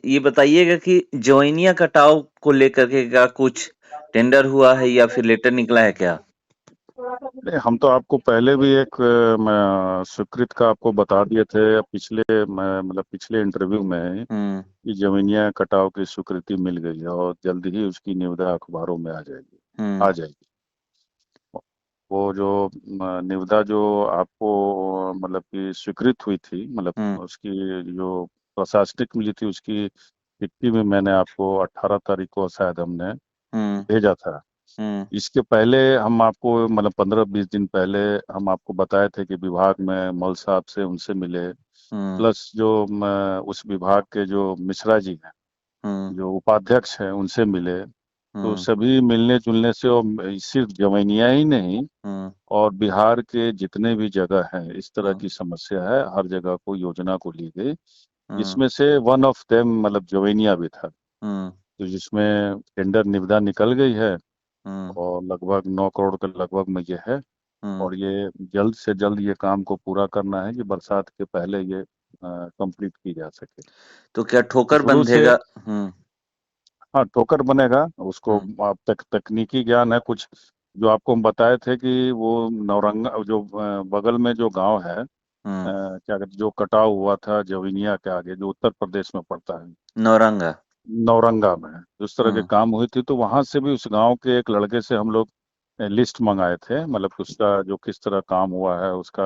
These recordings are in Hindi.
ये बताइएगा कि जवैनिया कटाव को लेकर के क्या कुछ टेंडर हुआ है या फिर लेटर निकला है क्या? नहीं, हम तो आपको पहले भी एक स्वीकृत का आपको बता दिए थे पिछले मतलब पिछले इंटरव्यू में हुँ, कि जमीनिया कटाव की स्वीकृति मिल गई है और जल्द ही उसकी निविदा अखबारों में आ जाएगी। हुँ, आ जाएगी। वो जो निविदा जो आपको मतलब कि स्वीकृत हुई थी, मतलब हुँ, उसकी जो प्रशासनिक मिली थी उसकी चिट्ठी में मैंने आपको 18 तारीख को शायद हमने हुँ, भेजा था। हुँ, इसके पहले हम आपको मतलब 15-20 दिन पहले हम आपको बताए थे कि विभाग में मौल साहब से उनसे मिले, हुँ, प्लस जो उस विभाग के जो मिश्रा जी हैं, हुँ, जो उपाध्यक्ष हैं, उनसे मिले। तो हुँ, सभी मिलने जुलने से और सिर्फ जमैनिया ही नहीं, हुँ, और बिहार के जितने भी जगह हैं इस तरह हुँ, की समस्या है, हर जगह को योजना को ली गई। हुँ, इसमें से वन ऑफ देम मतलब जमैनिया भी था, हुँ, तो जिसमें टेंडर निविदा निकल गई है हुँ, और लगभग 9 करोड़ के लगभग में ये है। हुँ। और ये जल्द से जल्द ये काम को पूरा करना है कि बरसात के पहले ये कंप्लीट की जा सके। तो क्या ठोकर शुरू से बंधेगा? हुँ, हाँ, ठोकर बनेगा। उसको हुँ, आप तकनीकी ज्ञान है कुछ, जो आपको हम बताए थे कि वो नौरंगा जो बगल में जो गांव है, हुँ, क्या कहते, जो कटाव हुआ था जविनिया के आगे, जो उत्तर प्रदेश में पड़ता है, नौरंगा। नौरंगा में उस तरह के हुँ, काम हुई थी। तो वहां से भी उस गांव के एक लड़के से हम लोग लिस्ट मंगाए थे, मतलब उसका जो किस तरह काम हुआ है उसका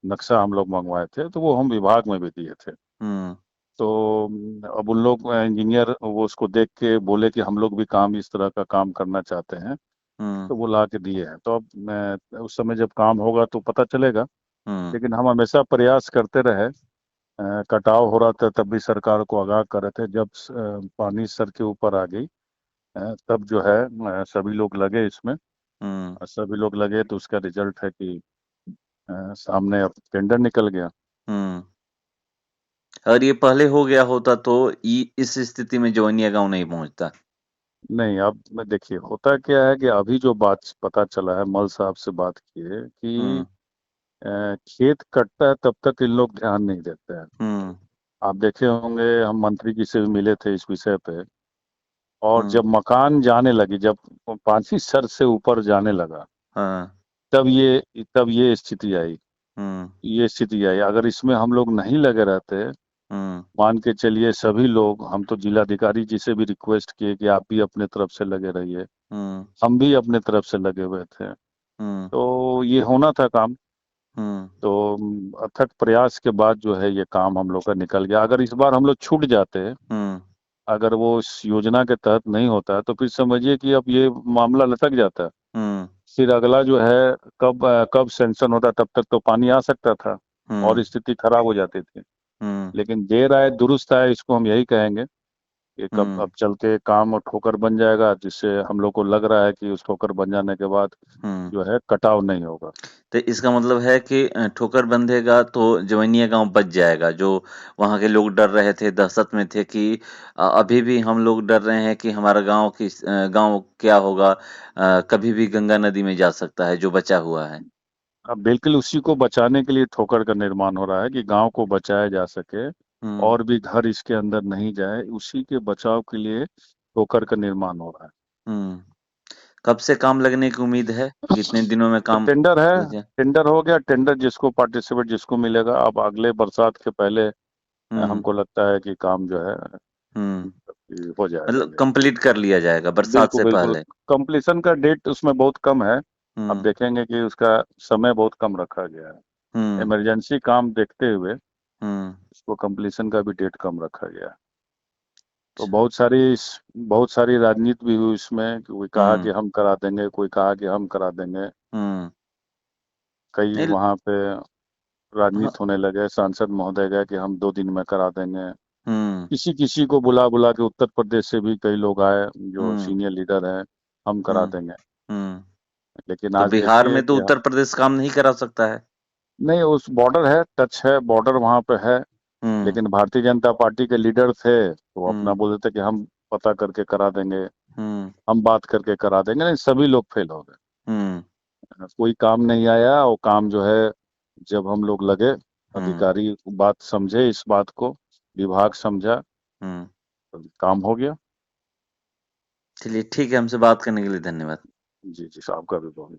नक्शा हम लोग मंगवाए थे, तो वो हम विभाग में भी दिए थे। हुँ, तो अब उन लोग इंजीनियर वो उसको देख के बोले कि हम लोग भी काम इस तरह का काम करना चाहते हैं, हुँ, तो वो ला के दिए हैं। तो अब उस समय जब काम होगा तो पता चलेगा। हुँ, लेकिन हम हमेशा प्रयास करते रहे। कटाव हो रहा था तब भी सरकार को आगाह कर रहे थे। जब पानी सर के ऊपर आ गई, तब जो है सभी लोग लगे इसमें। हुँ, सभी लोग लगे तो उसका रिजल्ट है कि सामने अब टेंडर निकल गया। हुँ। अगर ये पहले हो गया होता तो इस स्थिति में जवनिया गाँव नहीं पहुँचता। नहीं, अब मैं देखिए होता क्या है कि अभी जो बात पता चला है, मल साहब से बात की है कि हुँ, खेत कटता है तब तक इन लोग ध्यान नहीं देते हैं। हुँ, आप देखे होंगे, हम मंत्री जी से भी मिले थे इस विषय पे, और हुँ, जब मकान जाने लगी, जब पांची सर से ऊपर जाने लगा, हाँ, तब ये स्थिति आई। हुँ, ये स्थिति आई, अगर इसमें हम लोग नहीं लगे रहते, हुँ, मान के चलिए सभी लोग, हम तो जिलाधिकारी जी से भी रिक्वेस्ट किए कि आप भी अपने तरफ से लगे रहिए, हुँ, हम भी अपने तरफ से लगे हुए थे, हुँ, तो ये होना था काम। हुँ, तो अथक प्रयास के बाद जो है ये काम हम लोग का निकल गया। अगर इस बार हम लोग छूट जाते, हुँ, अगर वो इस योजना के तहत नहीं होता, तो फिर समझिए कि अब ये मामला लटक जाता। हुँ, फिर अगला जो है कब सैंक्शन होता, तब तक तो पानी आ सकता था हुँ, और स्थिति खराब हो जाती थी। हुँ, लेकिन देर आए दुरुस्त आए, इसको हम यही कहेंगे कि कब हुँ, अब चल के काम और ठोकर बन जाएगा, जिससे हम लोग को लग रहा है कि उस ठोकर बन जाने के बाद हुँ। जो है कटाव नहीं होगा। तो इसका मतलब है कि ठोकर बंधेगा तो जवैनिया गाँव बच जाएगा, जो वहाँ के लोग डर रहे थे, दहशत में थे कि अभी भी हम लोग डर रहे हैं कि हमारा गाँव क्या होगा, कभी भी गंगा नदी में जा सकता है, जो बचा हुआ है। अब बिल्कुल उसी को बचाने के लिए ठोकर का निर्माण हो रहा है कि गांव को बचाया जा सके हुँ, और भी घर इसके अंदर नहीं जाए, उसी के बचाव के लिए ठोकर का निर्माण हो रहा हुँ। कब से काम लगने की उम्मीद है? है। कितने दिनों में तो काम टेंडर है, लग जाए? टेंडर हो गया। टेंडर जिसको पार्टिसिपेट जिसको मिलेगा, अब अगले बरसात के पहले हुँ, हमको लगता है कि काम जो है हुँ। हो जाएगा मतलब ये। कंप्लीट कर लिया जाएगा बरसात बिल्कुल से बिल्कुल। पहले। कंप्लीशन का डेट उसमें बहुत कम है। अब हुँ, देखेंगे कि उसका समय बहुत कम रखा गया है। हुँ, इमरजेंसी काम देखते हुए हुँ। उसको कंप्लीशन का भी डेट कम रखा गया है। तो अच्छा। बहुत सारी राजनीति भी हुई इसमें, कोई कहा हुँ, कि हम करा देंगे, कोई कहा कि हम करा देंगे। हुँ। कई नहीं वहां पे हाँ, राजनीति होने लगे, सांसद महोदय गए कि हम 2 दिन में करा देंगे। हुँ, किसी किसी को बुला बुला के उत्तर प्रदेश से भी कई लोग आए जो हुँ, सीनियर लीडर हैं, हम करा हुँ, देंगे। हुँ। लेकिन तो आज बिहार देखिए में तो कि उत्तर प्रदेश काम नहीं करा सकता है। नहीं, उस बॉर्डर है, टच है, बॉर्डर वहां पे है। हुँ, लेकिन भारतीय जनता पार्टी के लीडर थे तो वो अपना हुँ, बोल रहे थे कि हम पता करके करा देंगे, हुँ, हम बात करके करा देंगे। नहीं, सभी लोग फेल हो गए। हुँ, कोई काम नहीं आया। और काम जो है, जब हम लोग लगे, हुँ, अधिकारी बात समझे, इस बात को विभाग समझा, हुँ, काम हो गया। चलिए ठीक है, हमसे बात करने के लिए धन्यवाद। जी, जी, आपका भी बहुत